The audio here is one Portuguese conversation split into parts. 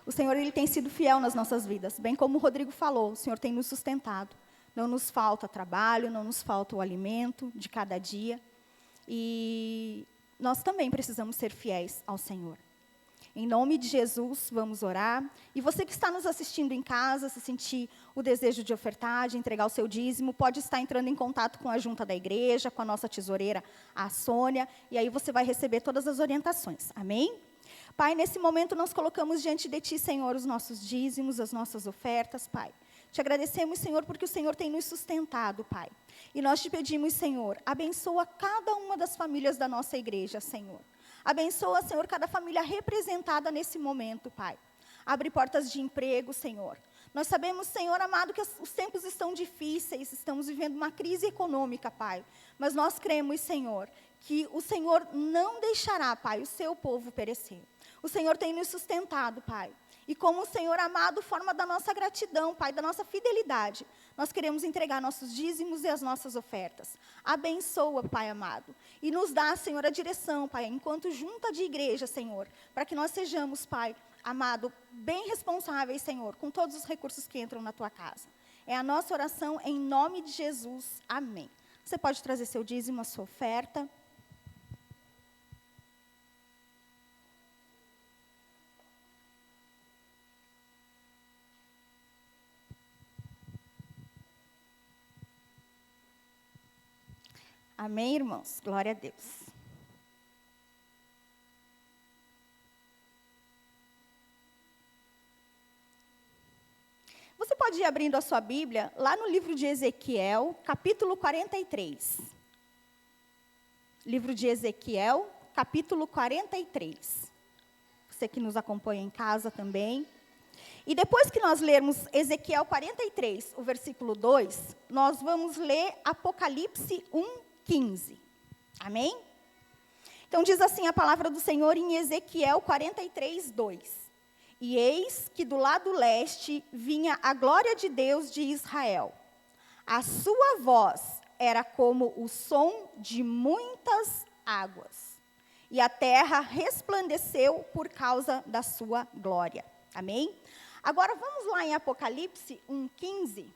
O Senhor, Ele tem sido fiel nas nossas vidas. Bem como o Rodrigo falou, o Senhor tem nos sustentado. Não nos falta trabalho, não nos falta o alimento de cada dia. E nós também precisamos ser fiéis ao Senhor. Em nome de Jesus, vamos orar. E você que está nos assistindo em casa, se sentir o desejo de ofertar, de entregar o seu dízimo, pode estar entrando em contato com a junta da igreja, com a nossa tesoureira, a Sônia, e aí você vai receber todas as orientações. Amém? Pai, nesse momento nós colocamos diante de Ti, Senhor, os nossos dízimos, as nossas ofertas, Pai. Te agradecemos, Senhor, porque o Senhor tem nos sustentado, Pai. E nós te pedimos, Senhor, abençoa cada uma das famílias da nossa igreja, Senhor. Abençoa, Senhor, cada família representada nesse momento, Pai. Abre portas de emprego, Senhor. Nós sabemos, Senhor amado, que os tempos estão difíceis, estamos vivendo uma crise econômica, Pai. Mas nós cremos, Senhor, que o Senhor não deixará, Pai, o seu povo perecer. O Senhor tem nos sustentado, Pai. E como o Senhor amado, forma da nossa gratidão, Pai, da nossa fidelidade, nós queremos entregar nossos dízimos e as nossas ofertas. Abençoa, Pai amado. E nos dá, Senhor, a direção, Pai, enquanto junta de igreja, Senhor, para que nós sejamos, Pai amado, bem responsáveis, Senhor, com todos os recursos que entram na Tua casa. É a nossa oração em nome de Jesus. Amém. Você pode trazer seu dízimo, a sua oferta. Amém, irmãos? Glória a Deus. Você pode ir abrindo a sua Bíblia lá no livro de Ezequiel, capítulo 43. Livro de Ezequiel, capítulo 43. Você que nos acompanha em casa também. E depois que nós lermos Ezequiel 43, o versículo 2, nós vamos ler Apocalipse 1:15. Amém? Então diz assim a palavra do Senhor em Ezequiel 43, 2. E eis que do lado leste vinha a glória de Deus de Israel. A sua voz era como o som de muitas águas. E a terra resplandeceu por causa da sua glória. Amém? Agora vamos lá em Apocalipse 1:15.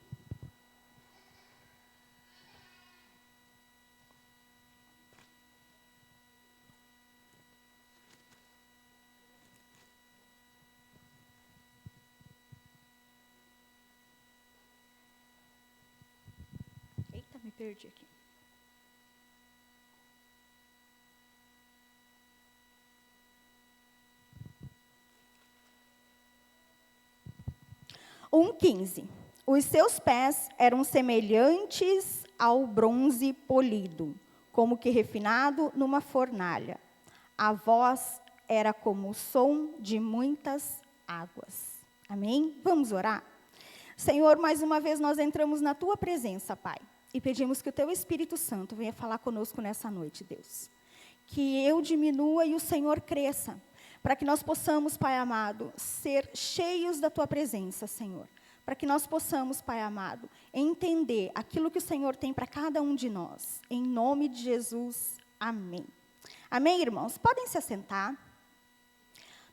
Eita, me perdi aqui. Um 15. Os seus pés eram semelhantes ao bronze polido, como que refinado numa fornalha. A voz era como o som de muitas águas. Amém? Vamos orar? Senhor, mais uma vez nós entramos na Tua presença, Pai, e pedimos que o Teu Espírito Santo venha falar conosco nessa noite, Deus. Que eu diminua e o Senhor cresça, para que nós possamos, Pai amado, ser cheios da Tua presença, Senhor. Para que nós possamos, Pai amado, entender aquilo que o Senhor tem para cada um de nós. Em nome de Jesus, amém. Amém, irmãos? Podem se assentar.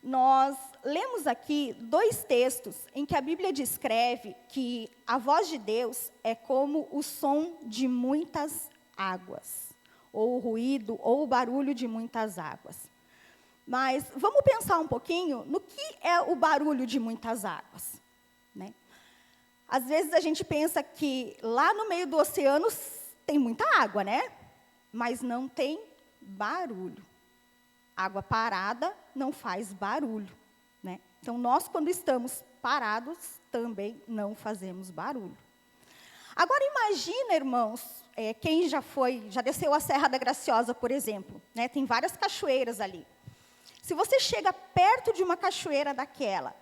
Nós lemos aqui 2 textos em que a Bíblia descreve que a voz de Deus é como o som de muitas águas, ou o ruído, ou o barulho de muitas águas. Mas vamos pensar um pouquinho no que é o barulho de muitas águas, né? Às vezes a gente pensa que lá no meio do oceano tem muita água, né? Mas não tem barulho. Água parada não faz barulho, né? Então, nós, quando estamos parados, também não fazemos barulho. Agora, imagina, irmãos, quem já desceu a Serra da Graciosa, por exemplo, né? Tem várias cachoeiras ali. Se você chega perto de uma cachoeira daquela,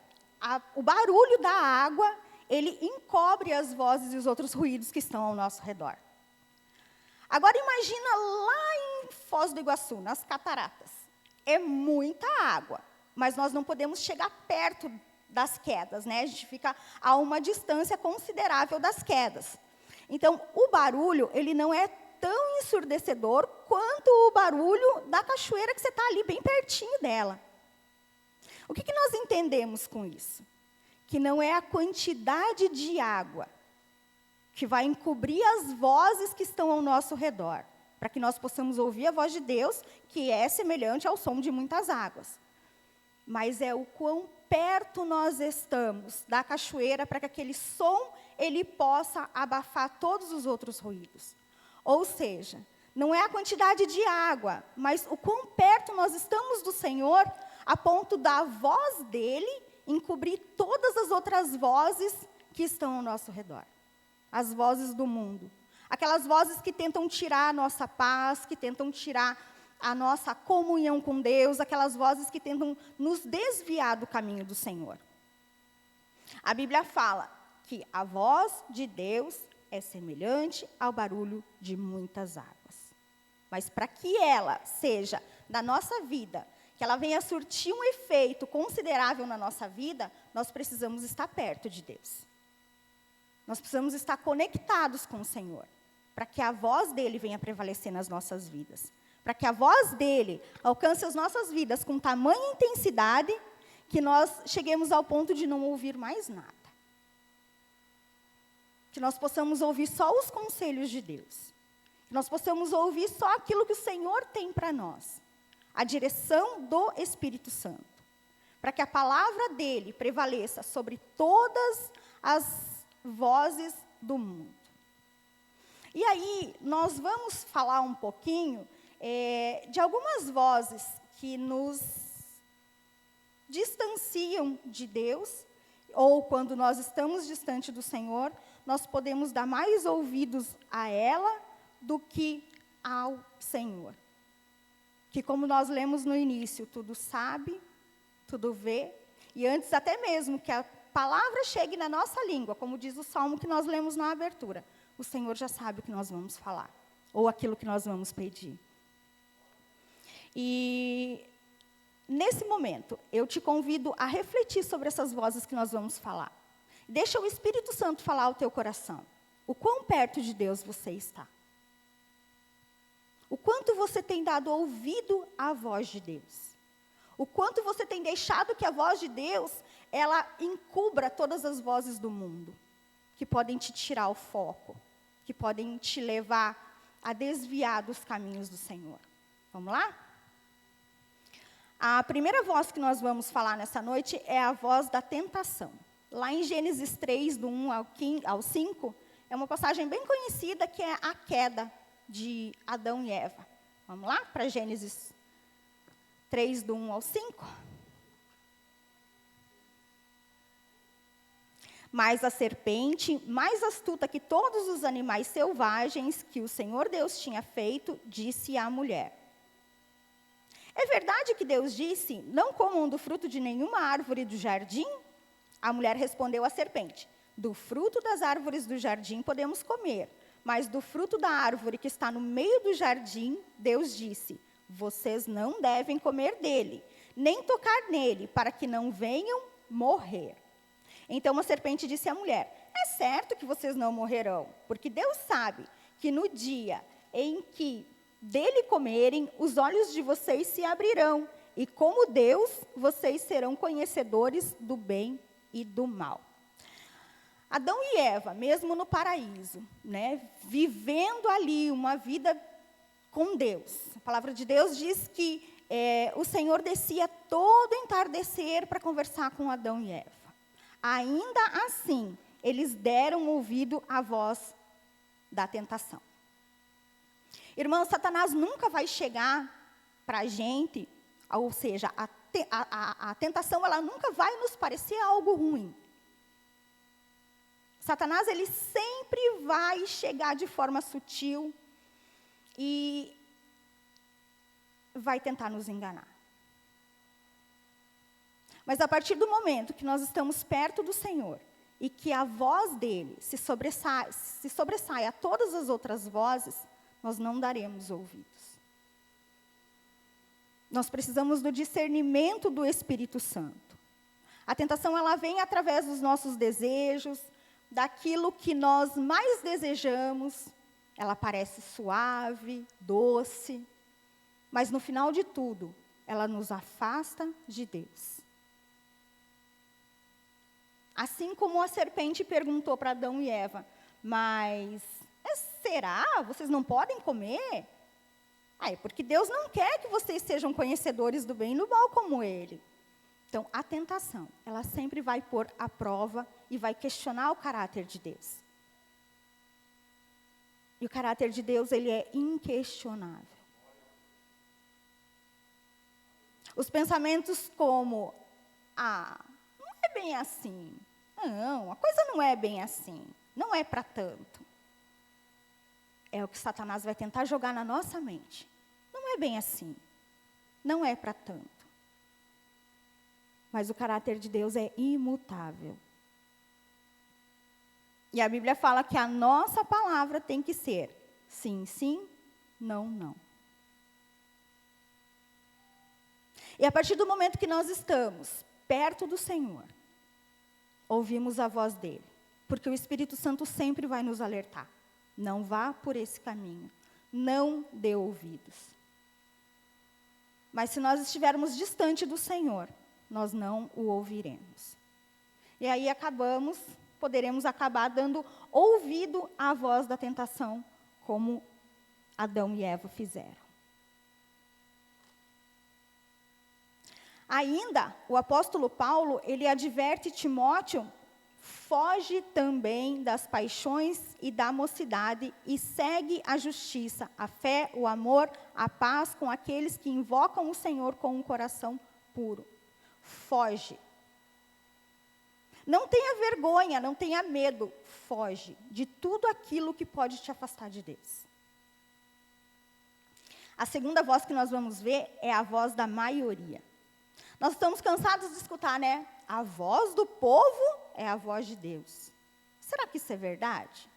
o barulho da água, ele encobre as vozes e os outros ruídos que estão ao nosso redor. Agora, imagina lá em Foz do Iguaçu, nas cataratas. É muita água, mas nós não podemos chegar perto das quedas, né? A gente fica a uma distância considerável das quedas. Então, o barulho, ele não é tão ensurdecedor quanto o barulho da cachoeira que você está ali bem pertinho dela. O que nós entendemos com isso? Que não é a quantidade de água que vai encobrir as vozes que estão ao nosso redor, para que nós possamos ouvir a voz de Deus, que é semelhante ao som de muitas águas. Mas é o quão perto nós estamos da cachoeira para que aquele som ele possa abafar todos os outros ruídos. Ou seja, não é a quantidade de água, mas o quão perto nós estamos do Senhor, a ponto da voz dele encobrir todas as outras vozes que estão ao nosso redor. As vozes do mundo. Aquelas vozes que tentam tirar a nossa paz, que tentam tirar a nossa comunhão com Deus, aquelas vozes que tentam nos desviar do caminho do Senhor. A Bíblia fala que a voz de Deus é semelhante ao barulho de muitas águas. Mas para que ela seja da nossa vida, que ela venha surtir um efeito considerável na nossa vida, nós precisamos estar perto de Deus. Nós precisamos estar conectados com o Senhor, para que a voz dele venha prevalecer nas nossas vidas. Para que a voz dele alcance as nossas vidas com tamanha intensidade, que nós cheguemos ao ponto de não ouvir mais nada. Que nós possamos ouvir só os conselhos de Deus. Que nós possamos ouvir só aquilo que o Senhor tem para nós. A direção do Espírito Santo. Para que a palavra dele prevaleça sobre todas as vozes do mundo. E aí, nós vamos falar um pouquinho de algumas vozes que nos distanciam de Deus, ou quando nós estamos distante do Senhor, nós podemos dar mais ouvidos a ela do que ao Senhor. Que como nós lemos no início, tudo sabe, tudo vê, e antes até mesmo que a palavra chegue na nossa língua, como diz o salmo que nós lemos na abertura, o Senhor já sabe o que nós vamos falar, ou aquilo que nós vamos pedir. E nesse momento, eu te convido a refletir sobre essas vozes que nós vamos falar. Deixa o Espírito Santo falar ao teu coração. O quão perto de Deus você está. O quanto você tem dado ouvido à voz de Deus. O quanto você tem deixado que a voz de Deus, ela encubra todas as vozes do mundo, que podem te tirar o foco, que podem te levar a desviar dos caminhos do Senhor. Vamos lá? A primeira voz que nós vamos falar nessa noite é a voz da tentação. Lá em Gênesis 3, do 1 ao 5, é uma passagem bem conhecida, que é a queda de Adão e Eva. Vamos lá? Para Gênesis 3, do 1 ao 5. Mas a serpente, mais astuta que todos os animais selvagens que o Senhor Deus tinha feito, disse à mulher: é verdade que Deus disse, não comam do fruto de nenhuma árvore do jardim? A mulher respondeu à serpente: do fruto das árvores do jardim podemos comer, mas do fruto da árvore que está no meio do jardim, Deus disse: vocês não devem comer dele, nem tocar nele, para que não venham morrer. Então a serpente disse à mulher: é certo que vocês não morrerão, porque Deus sabe que no dia em que dele comerem, os olhos de vocês se abrirão, e como Deus, vocês serão conhecedores do bem e do mal. Adão e Eva, mesmo no paraíso, vivendo ali uma vida com Deus. A palavra de Deus diz que o Senhor descia todo entardecer para conversar com Adão e Eva. Ainda assim, eles deram ouvido à voz da tentação. Irmãos, Satanás nunca vai chegar para a gente, ou seja, a tentação ela nunca vai nos parecer algo ruim. Satanás, ele sempre vai chegar de forma sutil e vai tentar nos enganar. Mas a partir do momento que nós estamos perto do Senhor e que a voz dele se sobressai a todas as outras vozes, nós não daremos ouvidos. Nós precisamos do discernimento do Espírito Santo. A tentação ela vem através dos nossos desejos, daquilo que nós mais desejamos. Ela parece suave, doce, mas no final de tudo, ela nos afasta de Deus. Assim como a serpente perguntou para Adão e Eva, mas será? Vocês não podem comer? É porque Deus não quer que vocês sejam conhecedores do bem e do mal como Ele. Então, a tentação, ela sempre vai pôr à prova e vai questionar o caráter de Deus. E o caráter de Deus, ele é inquestionável. Os pensamentos como, não é bem assim. Não, a coisa não é bem assim. Não é para tanto. É o que Satanás vai tentar jogar na nossa mente. Não é bem assim. Não é para tanto. Mas o caráter de Deus é imutável. E a Bíblia fala que a nossa palavra tem que ser sim, sim, não, não. E a partir do momento que nós estamos perto do Senhor, ouvimos a voz dele. Porque o Espírito Santo sempre vai nos alertar. Não vá por esse caminho. Não dê ouvidos. Mas se nós estivermos distante do Senhor, nós não o ouviremos. E aí poderemos acabar dando ouvido à voz da tentação, como Adão e Eva fizeram. Ainda, o apóstolo Paulo, ele adverte Timóteo, foge também das paixões e da mocidade e segue a justiça, a fé, o amor, a paz com aqueles que invocam o Senhor com um coração puro. Foge. Não tenha vergonha, não tenha medo. Foge de tudo aquilo que pode te afastar de Deus. A segunda voz que nós vamos ver é a voz da maioria. Nós estamos cansados de escutar, né? A voz do povo é a voz de Deus. Será que isso é verdade?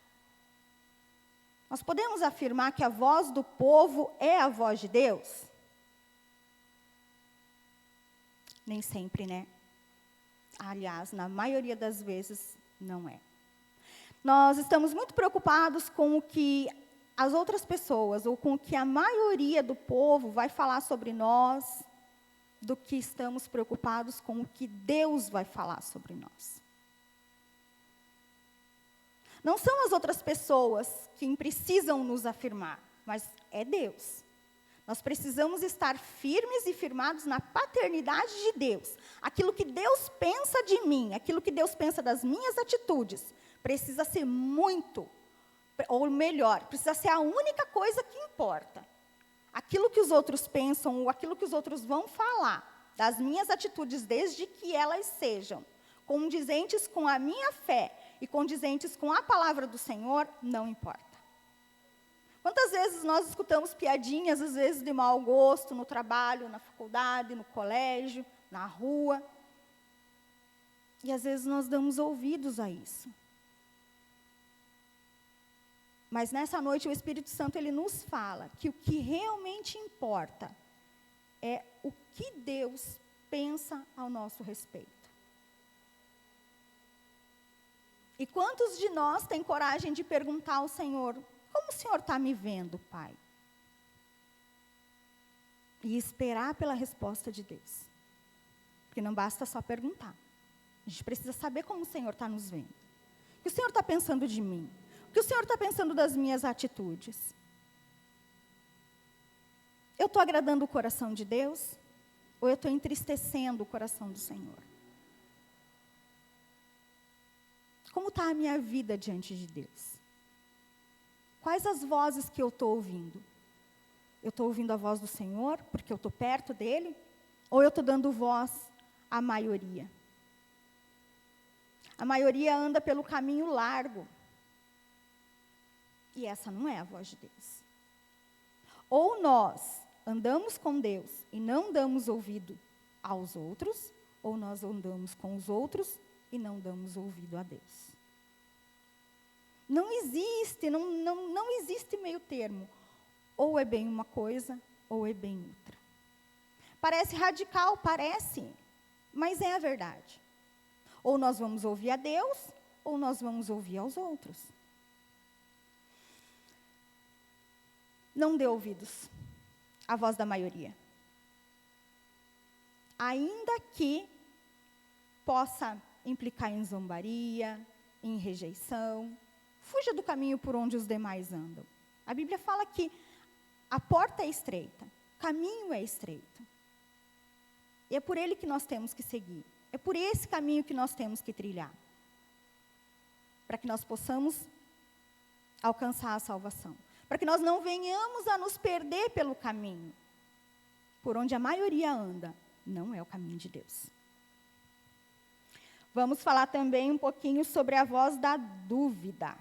Nós podemos afirmar que a voz do povo é a voz de Deus? Nem sempre, né? Aliás, na maioria das vezes, não é. Nós estamos muito preocupados com o que as outras pessoas, ou com o que a maioria do povo vai falar sobre nós, do que estamos preocupados com o que Deus vai falar sobre nós. Não são as outras pessoas que precisam nos afirmar, mas é Deus. Nós precisamos estar firmes e firmados na paternidade de Deus. Aquilo que Deus pensa de mim, aquilo que Deus pensa das minhas atitudes, precisa ser muito, ou melhor, precisa ser a única coisa que importa. Aquilo que os outros pensam, ou aquilo que os outros vão falar, das minhas atitudes, desde que elas sejam condizentes com a minha fé e condizentes com a palavra do Senhor, não importa. Quantas vezes nós escutamos piadinhas, às vezes de mau gosto, no trabalho, na faculdade, no colégio, na rua. E às vezes nós damos ouvidos a isso. Mas nessa noite o Espírito Santo, ele nos fala que o que realmente importa é o que Deus pensa ao nosso respeito. E quantos de nós têm coragem de perguntar ao Senhor: como o Senhor está me vendo, Pai? E esperar pela resposta de Deus. Porque não basta só perguntar. A gente precisa saber como o Senhor está nos vendo. O que o Senhor está pensando de mim? O que o Senhor está pensando das minhas atitudes? Eu estou agradando o coração de Deus? Ou eu estou entristecendo o coração do Senhor? Como está a minha vida diante de Deus? Quais as vozes que eu estou ouvindo? Eu estou ouvindo a voz do Senhor, porque eu estou perto dEle? Ou eu estou dando voz à maioria? A maioria anda pelo caminho largo. E essa não é a voz de Deus. Ou nós andamos com Deus e não damos ouvido aos outros, ou nós andamos com os outros e não damos ouvido a Deus. Não existe meio termo. Ou é bem uma coisa, ou é bem outra. Parece radical, parece, mas é a verdade. Ou nós vamos ouvir a Deus, ou nós vamos ouvir aos outros. Não dê ouvidos à voz da maioria. Ainda que possa implicar em zombaria, em rejeição. Fuja do caminho por onde os demais andam. A Bíblia fala que a porta é estreita, o caminho é estreito. E é por ele que nós temos que seguir. É por esse caminho que nós temos que trilhar. Para que nós possamos alcançar a salvação. Para que nós não venhamos a nos perder pelo caminho. Por onde a maioria anda, não é o caminho de Deus. Vamos falar também um pouquinho sobre a voz da dúvida.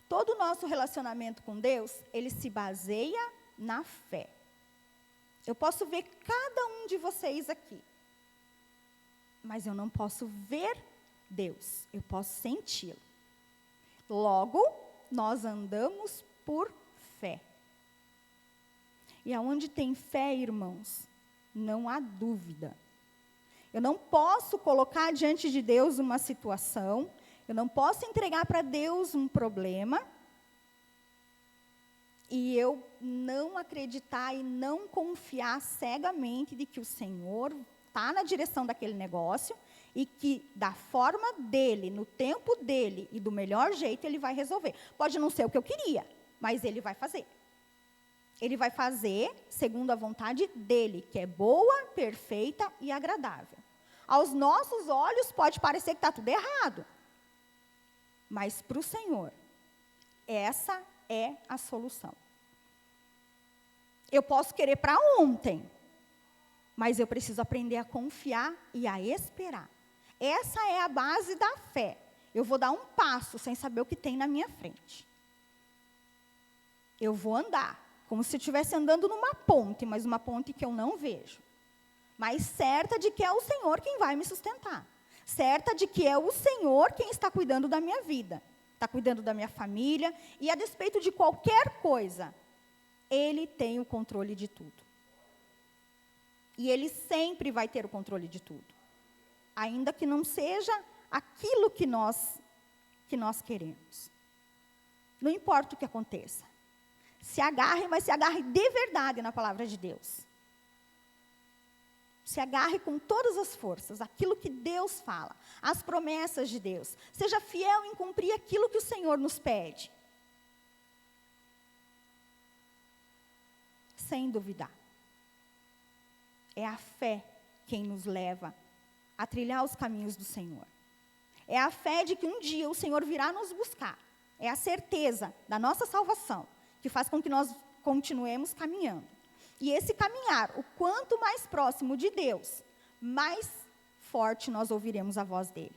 Todo o nosso relacionamento com Deus, ele se baseia na fé. Eu posso ver cada um de vocês aqui, mas eu não posso ver Deus, eu posso senti-lo. Logo, nós andamos por fé. E aonde tem fé, irmãos, não há dúvida. Eu não posso colocar diante de Deus uma situação, eu não posso entregar para Deus um problema, e eu não acreditar e não confiar cegamente de que o Senhor está na direção daquele negócio e que da forma dele, no tempo dele e do melhor jeito ele vai resolver. Pode não ser o que eu queria, mas ele vai fazer. Ele vai fazer segundo a vontade dele, que é boa, perfeita e agradável. Aos nossos olhos pode parecer que está tudo errado, mas para o Senhor, essa é a solução. Eu posso querer para ontem, mas eu preciso aprender a confiar e a esperar. Essa é a base da fé. Eu vou dar um passo sem saber o que tem na minha frente. Eu vou andar, como se eu estivesse andando numa ponte, mas uma ponte que eu não vejo. Mas certa de que é o Senhor quem vai me sustentar. Certa de que é o Senhor quem está cuidando da minha vida. Está cuidando da minha família. E a despeito de qualquer coisa, Ele tem o controle de tudo. E Ele sempre vai ter o controle de tudo. Ainda que não seja aquilo que nós queremos. Não importa o que aconteça. Se agarre, mas se agarre de verdade na palavra de Deus. Se agarre com todas as forças, aquilo que Deus fala, as promessas de Deus. Seja fiel em cumprir aquilo que o Senhor nos pede. Sem duvidar. É a fé quem nos leva a trilhar os caminhos do Senhor. É a fé de que um dia o Senhor virá nos buscar. É a certeza da nossa salvação que faz com que nós continuemos caminhando. E esse caminhar, o quanto mais próximo de Deus, mais forte nós ouviremos a voz dele.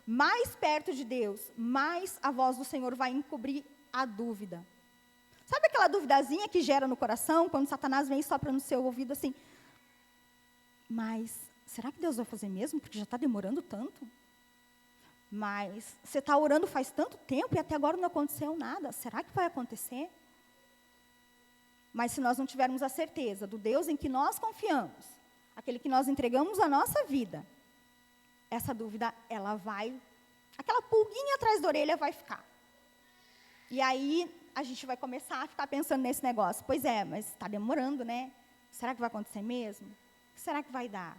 Mais perto de Deus, mais a voz do Senhor vai encobrir a dúvida. Sabe aquela duvidazinha que gera no coração, quando Satanás vem e sopra no seu ouvido assim? Mas, será que Deus vai fazer mesmo? Porque já está demorando tanto. Mas, você está orando faz tanto tempo e até agora não aconteceu nada. Será que vai acontecer? Mas se nós não tivermos a certeza do Deus em que nós confiamos, aquele que nós entregamos a nossa vida, essa dúvida, ela vai, aquela pulguinha atrás da orelha vai ficar. E aí, a gente vai começar a ficar pensando nesse negócio. Pois é, mas está demorando, né? Será que vai acontecer mesmo? O que será que vai dar?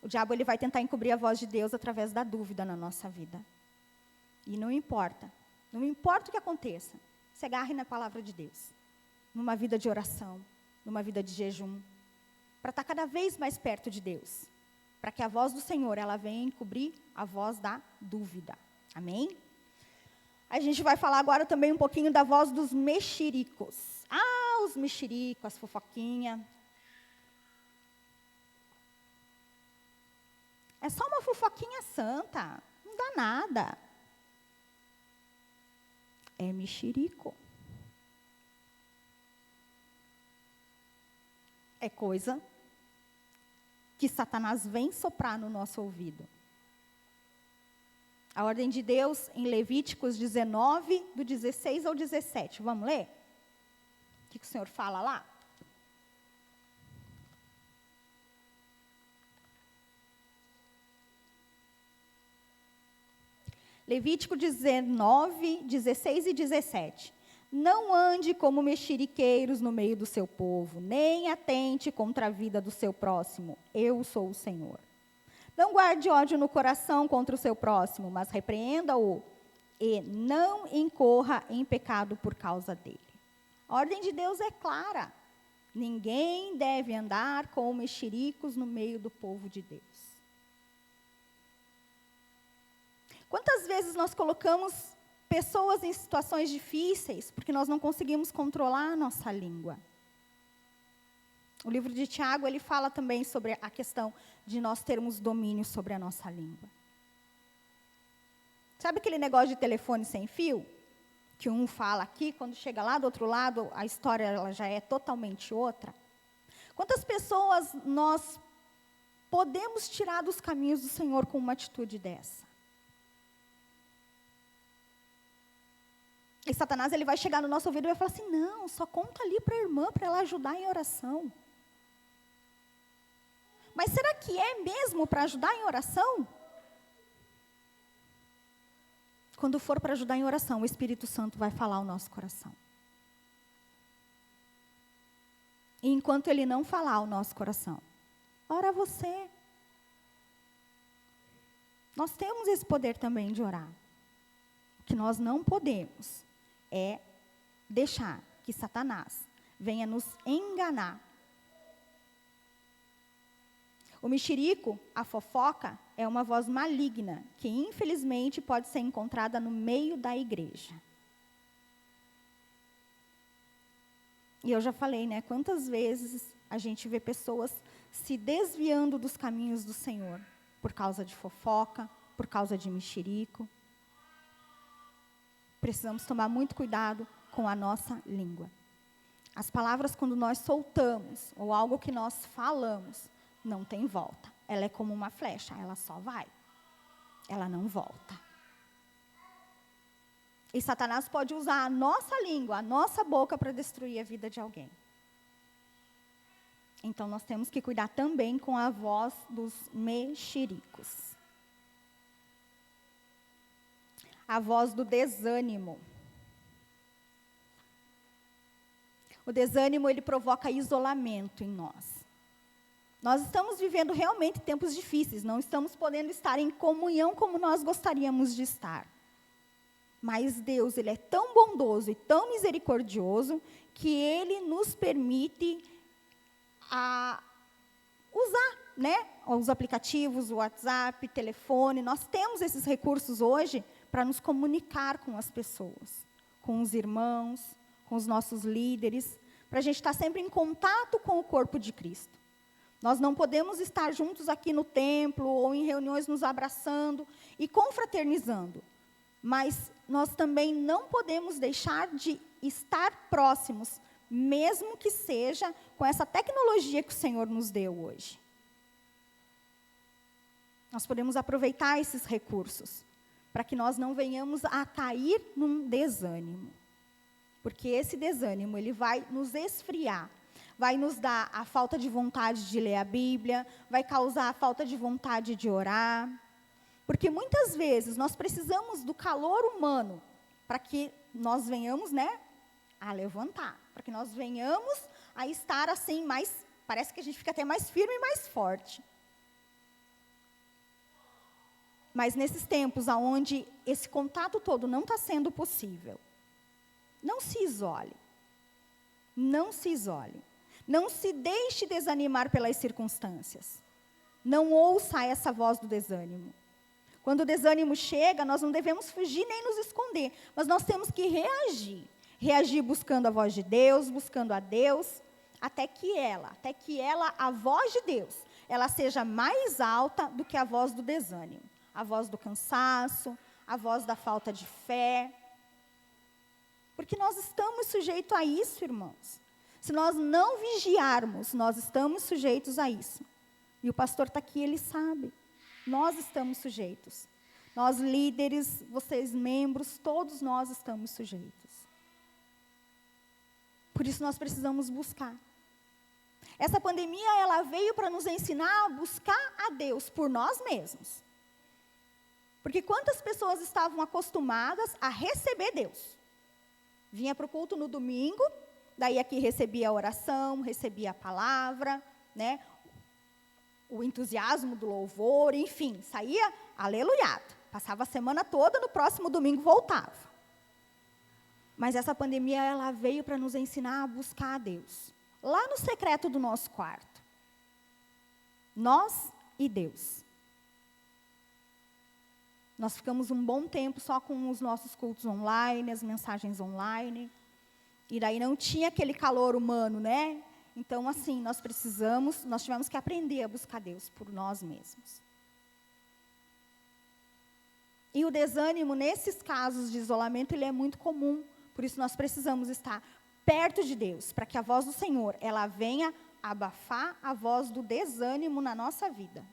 O diabo, ele vai tentar encobrir a voz de Deus através da dúvida na nossa vida. E não importa o que aconteça, se agarre na palavra de Deus. Numa vida de oração, numa vida de jejum, para estar cada vez mais perto de Deus, para que a voz do Senhor, ela venha encobrir a voz da dúvida. Amém? A gente vai falar agora também um pouquinho da voz dos mexericos. Ah, os mexericos, as fofoquinhas. É só uma fofoquinha santa, não dá nada. É mexerico. É coisa que Satanás vem soprar no nosso ouvido. A ordem de Deus em Levíticos 19, do 16 ao 17. Vamos ler? O que o Senhor fala lá? Levítico 19, 16 e 17. Não ande como mexeriqueiros no meio do seu povo, nem atente contra a vida do seu próximo. Eu sou o Senhor. Não guarde ódio no coração contra o seu próximo, mas repreenda-o e não incorra em pecado por causa dele. A ordem de Deus é clara. Ninguém deve andar com mexericos no meio do povo de Deus. Quantas vezes nós colocamos pessoas em situações difíceis porque nós não conseguimos controlar a nossa língua? O livro de Tiago, ele fala também sobre a questão de nós termos domínio sobre a nossa língua. Sabe aquele negócio de telefone sem fio? Que um fala aqui, quando chega lá do outro lado, a história ela já é totalmente outra. Quantas pessoas nós podemos tirar dos caminhos do Senhor com uma atitude dessa? E Satanás ele vai chegar no nosso ouvido e vai falar assim, não, só conta ali para a irmã, para ela ajudar em oração. Mas será que é mesmo para ajudar em oração? Quando for para ajudar em oração, o Espírito Santo vai falar ao nosso coração. E enquanto ele não falar ao nosso coração, ora você. Nós temos esse poder também de orar. O que nós não podemos é deixar que Satanás venha nos enganar. O mexerico, a fofoca, é uma voz maligna que, infelizmente, pode ser encontrada no meio da igreja. E eu já falei, né? Quantas vezes a gente vê pessoas se desviando dos caminhos do Senhor por causa de fofoca, por causa de mexerico. Precisamos tomar muito cuidado com a nossa língua. As palavras, quando nós soltamos, ou algo que nós falamos, não tem volta. Ela é como uma flecha, ela só vai. Ela não volta. E Satanás pode usar a nossa língua, a nossa boca para destruir a vida de alguém. Então nós temos que cuidar também com a voz dos mexericos. A voz do desânimo. O desânimo, ele provoca isolamento em nós. Nós estamos vivendo realmente tempos difíceis, não estamos podendo estar em comunhão como nós gostaríamos de estar. Mas Deus, ele é tão bondoso e tão misericordioso que ele nos permite usar, né, os aplicativos, o WhatsApp, telefone. Nós temos esses recursos hoje para nos comunicar com as pessoas, com os irmãos, com os nossos líderes, para a gente estar sempre em contato com o corpo de Cristo. Nós não podemos estar juntos aqui no templo ou em reuniões nos abraçando e confraternizando. Mas nós também não podemos deixar de estar próximos, mesmo que seja com essa tecnologia que o Senhor nos deu hoje. Nós podemos aproveitar esses recursos para que nós não venhamos a cair num desânimo. Porque esse desânimo, ele vai nos esfriar. Vai nos dar a falta de vontade de ler a Bíblia, vai causar a falta de vontade de orar. Porque muitas vezes nós precisamos do calor humano para que nós venhamos, né, a levantar. Para que nós venhamos a estar assim mais, parece que a gente fica até mais firme e mais forte. Mas nesses tempos onde esse contato todo não está sendo possível, não se isole. Não se isole. Não se deixe desanimar pelas circunstâncias. Não ouça essa voz do desânimo. Quando o desânimo chega, nós não devemos fugir nem nos esconder, mas nós temos que reagir. Reagir buscando a voz de Deus, buscando a Deus, até que ela, a voz de Deus, ela seja mais alta do que a voz do desânimo. A voz do cansaço, a voz da falta de fé. Porque nós estamos sujeitos a isso, irmãos. Se nós não vigiarmos, nós estamos sujeitos a isso. E o pastor está aqui, ele sabe. Nós estamos sujeitos. Nós líderes, vocês membros, todos nós estamos sujeitos. Por isso nós precisamos buscar. Essa pandemia, ela veio para nos ensinar a buscar a Deus por nós mesmos. Porque quantas pessoas estavam acostumadas a receber Deus? Vinha para o culto no domingo, daí aqui recebia a oração, recebia a palavra, né? O entusiasmo do louvor, enfim, saía aleluiado. Passava a semana toda, no próximo domingo voltava. Mas essa pandemia, ela veio para nos ensinar a buscar a Deus. Lá no secreto do nosso quarto. Nós e Deus. Nós ficamos um bom tempo só com os nossos cultos online, as mensagens online. E daí não tinha aquele calor humano, né? Então, assim, nós tivemos que aprender a buscar Deus por nós mesmos. E o desânimo, nesses casos de isolamento, ele é muito comum. Por isso, nós precisamos estar perto de Deus, para que a voz do Senhor, ela venha abafar a voz do desânimo na nossa vida.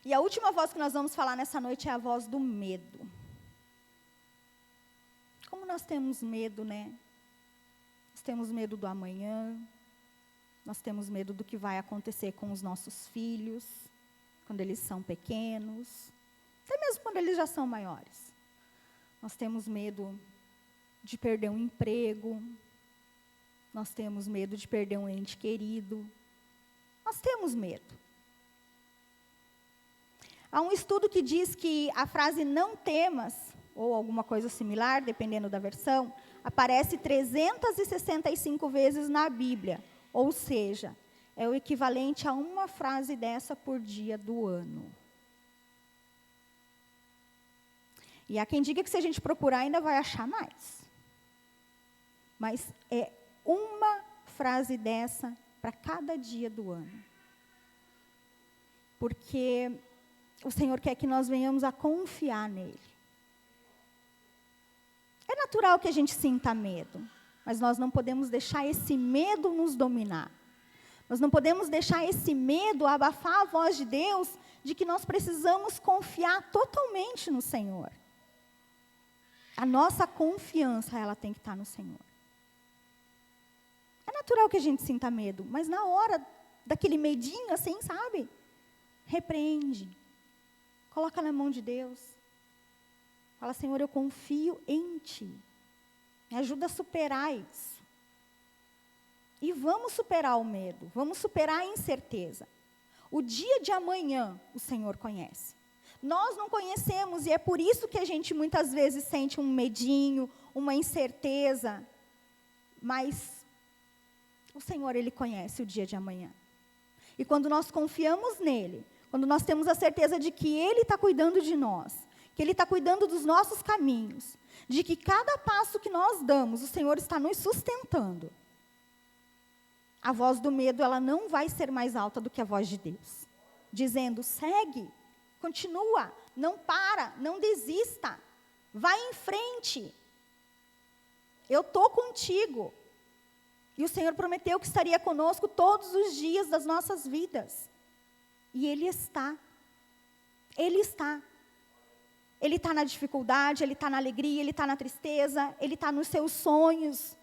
E a última voz que nós vamos falar nessa noite é a voz do medo. Como nós temos medo, né? Nós temos medo do amanhã, nós temos medo do que vai acontecer com os nossos filhos, quando eles são pequenos, até mesmo quando eles já são maiores. Nós temos medo de perder um emprego, nós temos medo de perder um ente querido, nós temos medo. Há um estudo que diz que a frase não temas, ou alguma coisa similar, dependendo da versão, aparece 365 vezes na Bíblia. Ou seja, é o equivalente a uma frase dessa por dia do ano. E há quem diga que se a gente procurar ainda vai achar mais. Mas é uma frase dessa para cada dia do ano. Porque o Senhor quer que nós venhamos a confiar nele. É natural que a gente sinta medo, mas nós não podemos deixar esse medo nos dominar. Nós não podemos deixar esse medo abafar a voz de Deus, de que nós precisamos confiar totalmente no Senhor. A nossa confiança, ela tem que estar no Senhor. É natural que a gente sinta medo, mas na hora daquele medinho assim, sabe? Repreende. Coloca na mão de Deus. Fala, Senhor, eu confio em Ti. Me ajuda a superar isso. E vamos superar o medo. Vamos superar a incerteza. O dia de amanhã, o Senhor conhece. Nós não conhecemos, e é por isso que a gente muitas vezes sente um medinho, uma incerteza. Mas o Senhor, Ele conhece o dia de amanhã. E quando nós confiamos nele, quando nós temos a certeza de que Ele está cuidando de nós, que Ele está cuidando dos nossos caminhos, de que cada passo que nós damos, o Senhor está nos sustentando, a voz do medo, ela não vai ser mais alta do que a voz de Deus. Dizendo, segue, continua, não para, não desista, vai em frente. Eu estou contigo. E o Senhor prometeu que estaria conosco todos os dias das nossas vidas. E Ele está. Ele está. Ele está na dificuldade, Ele está na alegria, Ele está na tristeza, Ele está nos seus sonhos.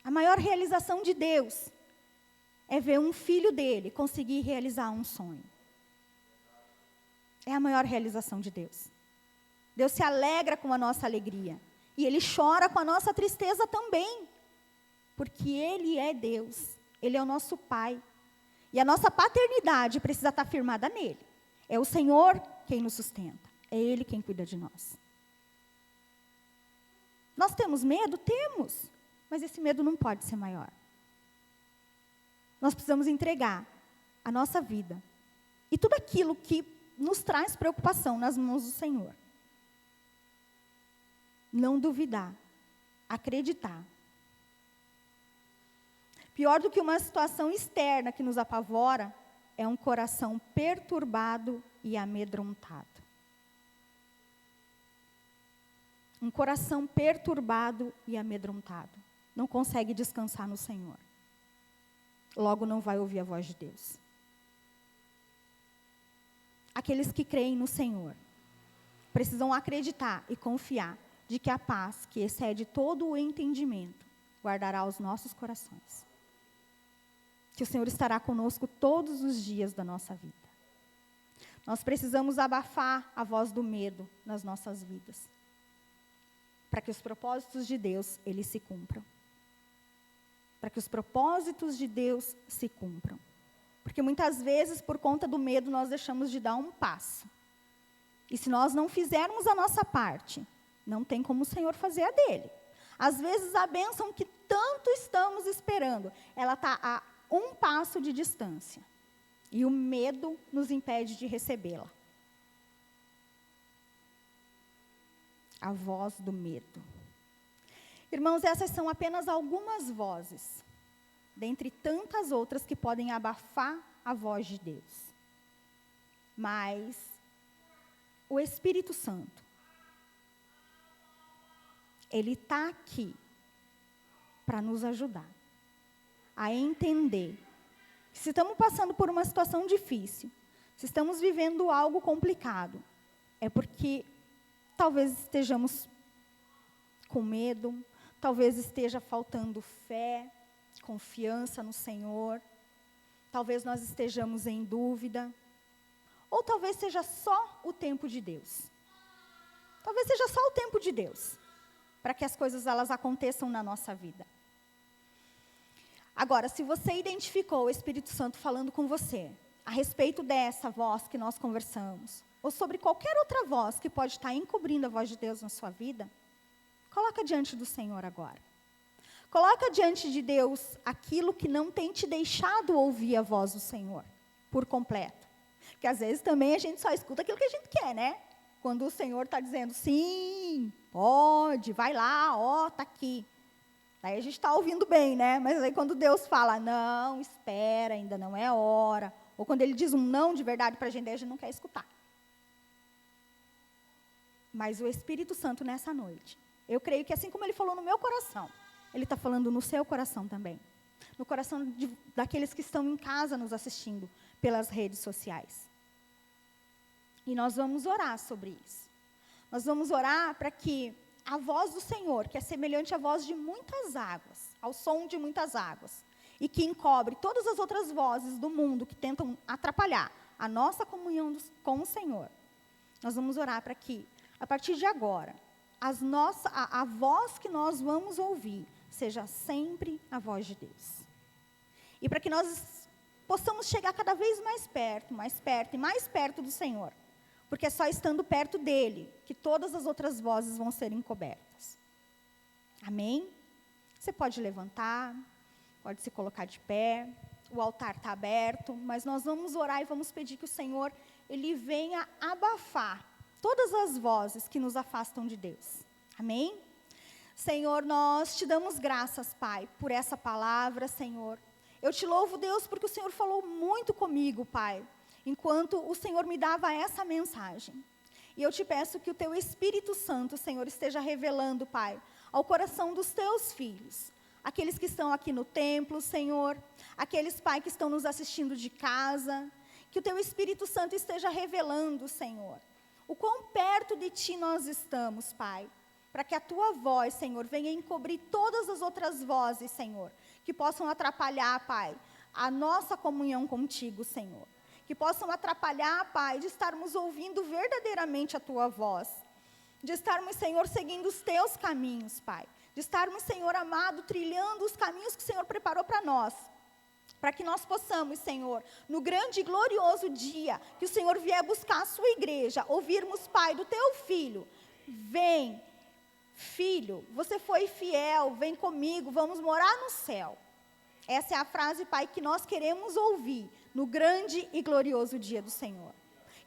A maior realização de Deus é ver um filho dele conseguir realizar um sonho. É a maior realização de Deus. Deus se alegra com a nossa alegria. E Ele chora com a nossa tristeza também. Porque Ele é Deus. Ele é o nosso Pai. E a nossa paternidade precisa estar firmada nele. É o Senhor quem nos sustenta. É Ele quem cuida de nós. Nós temos medo? Temos. Mas esse medo não pode ser maior. Nós precisamos entregar a nossa vida e tudo aquilo que nos traz preocupação nas mãos do Senhor. Não duvidar, acreditar. Pior do que uma situação externa que nos apavora, é um coração perturbado e amedrontado. Um coração perturbado e amedrontado. Não consegue descansar no Senhor. Logo não vai ouvir a voz de Deus. Aqueles que creem no Senhor precisam acreditar e confiar de que a paz, que excede todo o entendimento, guardará os nossos corações. Que o Senhor estará conosco todos os dias da nossa vida. Nós precisamos abafar a voz do medo nas nossas vidas, para que os propósitos de Deus, eles se cumpram. Para que os propósitos de Deus se cumpram. Porque muitas vezes, por conta do medo, nós deixamos de dar um passo. E se nós não fizermos a nossa parte, não tem como o Senhor fazer a dele. Às vezes, a bênção que tanto estamos esperando, ela está a um passo de distância. E o medo nos impede de recebê-la. A voz do medo. Irmãos, essas são apenas algumas vozes, dentre tantas outras que podem abafar a voz de Deus. Mas o Espírito Santo, ele está aqui para nos ajudar a entender que se estamos passando por uma situação difícil, se estamos vivendo algo complicado, é porque talvez estejamos com medo, talvez esteja faltando fé, confiança no Senhor, talvez nós estejamos em dúvida, ou talvez seja só o tempo de Deus. Talvez seja só o tempo de Deus, para que as coisas elas aconteçam na nossa vida. Agora, se você identificou o Espírito Santo falando com você, a respeito dessa voz que nós conversamos, ou sobre qualquer outra voz que pode estar encobrindo a voz de Deus na sua vida, coloca diante do Senhor agora. Coloca diante de Deus aquilo que não tem te deixado ouvir a voz do Senhor, por completo. Porque às vezes também a gente só escuta aquilo que a gente quer, né? Quando o Senhor está dizendo, sim, pode, vai lá, ó, está aqui. Aí a gente está ouvindo bem, né? Mas aí quando Deus fala, não, espera, ainda não é hora. Ou quando Ele diz um não de verdade para a gente não quer escutar. Mas o Espírito Santo nessa noite, eu creio que assim como Ele falou no meu coração, Ele está falando no seu coração também. No coração daqueles que estão em casa nos assistindo pelas redes sociais. E nós vamos orar sobre isso. Nós vamos orar para que a voz do Senhor, que é semelhante à voz de muitas águas, ao som de muitas águas, e que encobre todas as outras vozes do mundo que tentam atrapalhar a nossa comunhão com o Senhor. Nós vamos orar para que, a partir de agora, a voz que nós vamos ouvir seja sempre a voz de Deus. E para que nós possamos chegar cada vez mais perto e mais perto do Senhor. Porque é só estando perto dele que todas as outras vozes vão ser encobertas. Amém? Você pode levantar, pode se colocar de pé, o altar está aberto, mas nós vamos orar e vamos pedir que o Senhor, Ele venha abafar todas as vozes que nos afastam de Deus. Amém? Senhor, nós te damos graças, Pai, por essa palavra, Senhor. Eu te louvo, Deus, porque o Senhor falou muito comigo, Pai, enquanto o Senhor me dava essa mensagem. E eu te peço que o teu Espírito Santo, Senhor, esteja revelando, Pai, ao coração dos teus filhos, aqueles que estão aqui no templo, Senhor, aqueles, Pai, que estão nos assistindo de casa, que o teu Espírito Santo esteja revelando, Senhor, o quão perto de ti nós estamos, Pai, para que a tua voz, Senhor, venha encobrir todas as outras vozes, Senhor, que possam atrapalhar, Pai, a nossa comunhão contigo, Senhor. Que possam atrapalhar, Pai, de estarmos ouvindo verdadeiramente a tua voz. De estarmos, Senhor, seguindo os teus caminhos, Pai. De estarmos, Senhor amado, trilhando os caminhos que o Senhor preparou para nós. Para que nós possamos, Senhor, no grande e glorioso dia que o Senhor vier buscar a sua igreja, ouvirmos, Pai, do teu filho. Vem, filho, você foi fiel, vem comigo, vamos morar no céu. Essa é a frase, Pai, que nós queremos ouvir no grande e glorioso dia do Senhor.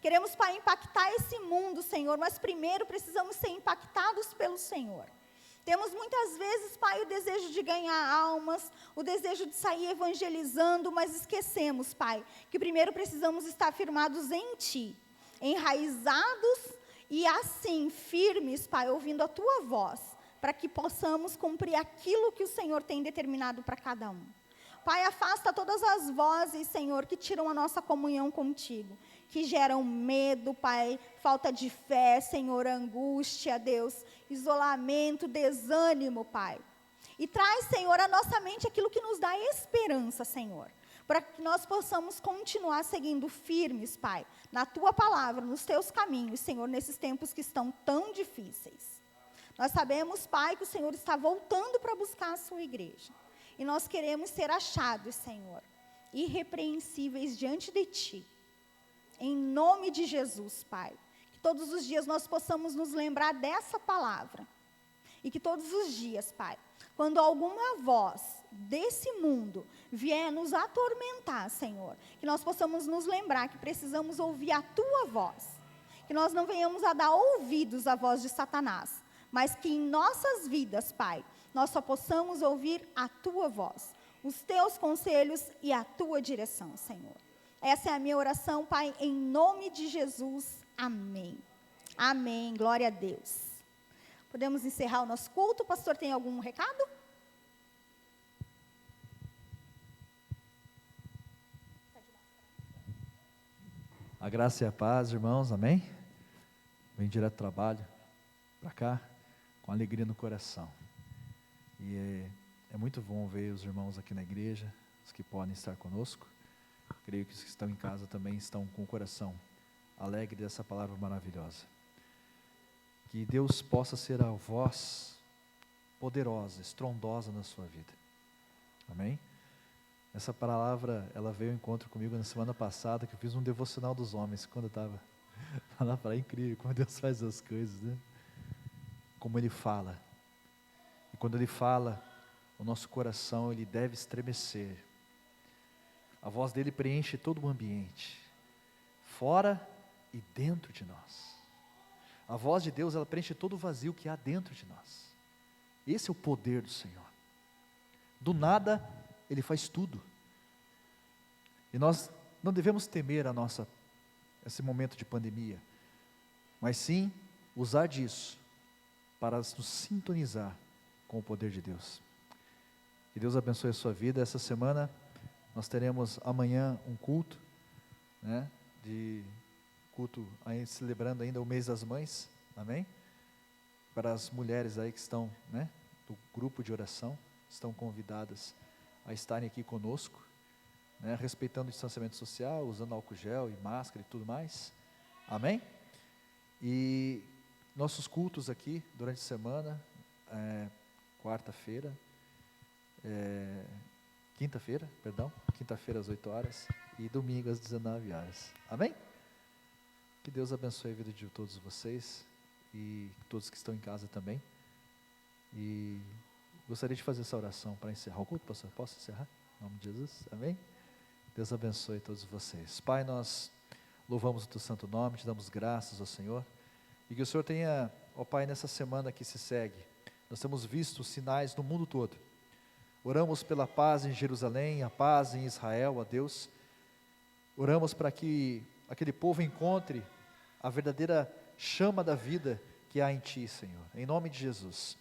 Queremos, Pai, impactar esse mundo, Senhor, mas primeiro precisamos ser impactados pelo Senhor. Temos muitas vezes, Pai, o desejo de ganhar almas, o desejo de sair evangelizando, mas esquecemos, Pai, que primeiro precisamos estar firmados em Ti, enraizados e assim, firmes, Pai, ouvindo a Tua voz, para que possamos cumprir aquilo que o Senhor tem determinado para cada um. Pai, afasta todas as vozes, Senhor, que tiram a nossa comunhão contigo, que geram medo, Pai, falta de fé, Senhor, angústia, Deus, isolamento, desânimo, Pai. E traz, Senhor, à nossa mente aquilo que nos dá esperança, Senhor. para que nós possamos continuar seguindo firmes, Pai, na Tua palavra, nos Teus caminhos, Senhor, nesses tempos que estão tão difíceis. Nós sabemos, Pai, que o Senhor está voltando para buscar a sua igreja. E nós queremos ser achados, Senhor, irrepreensíveis diante de Ti. Em nome de Jesus, Pai. Que todos os dias nós possamos nos lembrar dessa palavra. E que todos os dias, Pai, quando alguma voz desse mundo vier nos atormentar, Senhor, que nós possamos nos lembrar que precisamos ouvir a Tua voz. Que nós não venhamos a dar ouvidos à voz de Satanás, mas que em nossas vidas, Pai, nós só possamos ouvir a Tua voz, os Teus conselhos e a Tua direção, Senhor. Essa é a minha oração, Pai, em nome de Jesus. Amém. Amém. Glória a Deus. Podemos encerrar o nosso culto. O pastor tem algum recado? A graça e a paz, irmãos, amém? Vem direto do trabalho, para cá, com alegria no coração. E é muito bom ver os irmãos aqui na igreja, os que podem estar conosco. Creio que os que estão em casa também estão com o coração alegre dessa palavra maravilhosa. Que Deus possa ser a voz poderosa, estrondosa na sua vida. Amém? Essa palavra, ela veio ao encontro comigo na semana passada, que eu fiz um devocional dos homens, quando eu estava lá para incrível, como Deus faz as coisas, né? Como Ele fala. E quando Ele fala, o nosso coração, ele deve estremecer. A voz dele preenche todo o ambiente, fora e dentro de nós. A voz de Deus, ela preenche todo o vazio que há dentro de nós. Esse é o poder do Senhor. Do nada, Ele faz tudo. E nós não devemos temer esse momento de pandemia, mas sim usar disso para nos sintonizar com o poder de Deus. Que Deus abençoe a sua vida. Essa semana nós teremos amanhã um culto, né? Celebrando ainda o mês das mães, amém? Para as mulheres aí que estão, né, do grupo de oração, estão convidadas a estarem aqui conosco, né, respeitando o distanciamento social, usando álcool gel e máscara e tudo mais, amém? E nossos cultos aqui durante a semana, quinta-feira às 8 horas e domingo às 19 horas, amém? Que Deus abençoe a vida de todos vocês e todos que estão em casa também. E gostaria de fazer essa oração para encerrar o culto, pastor. Posso encerrar? Em nome de Jesus, amém? Deus abençoe todos vocês. Pai, nós louvamos o teu santo nome, te damos graças ao Senhor. E que o Senhor tenha, ó Pai, nessa semana que se segue, nós temos visto sinais no mundo todo. Oramos pela paz em Jerusalém, a paz em Israel, ó Deus. Oramos para que aquele povo encontre a verdadeira chama da vida que há em Ti, Senhor, em nome de Jesus.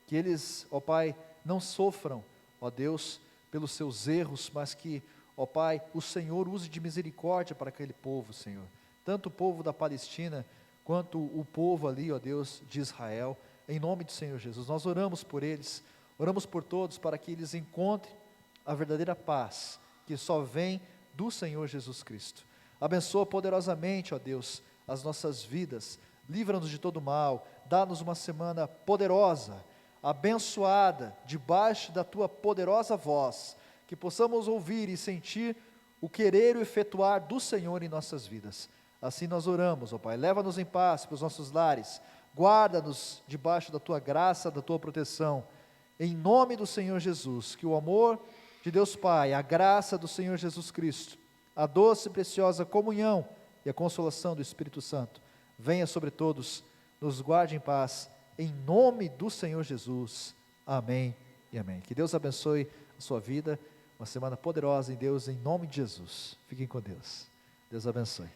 Que eles, ó Pai, não sofram, ó Deus, pelos seus erros, mas que, ó Pai, o Senhor use de misericórdia para aquele povo, Senhor. Tanto o povo da Palestina, quanto o povo ali, ó Deus, de Israel, em nome do Senhor Jesus. Nós oramos por eles, oramos por todos, para que eles encontrem a verdadeira paz, que só vem do Senhor Jesus Cristo. Abençoa poderosamente, ó Deus, as nossas vidas, livra-nos de todo mal, dá-nos uma semana poderosa, abençoada, debaixo da Tua poderosa voz, que possamos ouvir e sentir o querer e o efetuar do Senhor em nossas vidas. Assim nós oramos, ó Pai, leva-nos em paz para os nossos lares, guarda-nos debaixo da Tua graça, da Tua proteção, em nome do Senhor Jesus. Que o amor de Deus Pai, a graça do Senhor Jesus Cristo, a doce e preciosa comunhão e a consolação do Espírito Santo venha sobre todos, nos guarde em paz, em nome do Senhor Jesus, amém e amém. Que Deus abençoe a sua vida, uma semana poderosa em Deus, em nome de Jesus. Fiquem com Deus. Deus abençoe.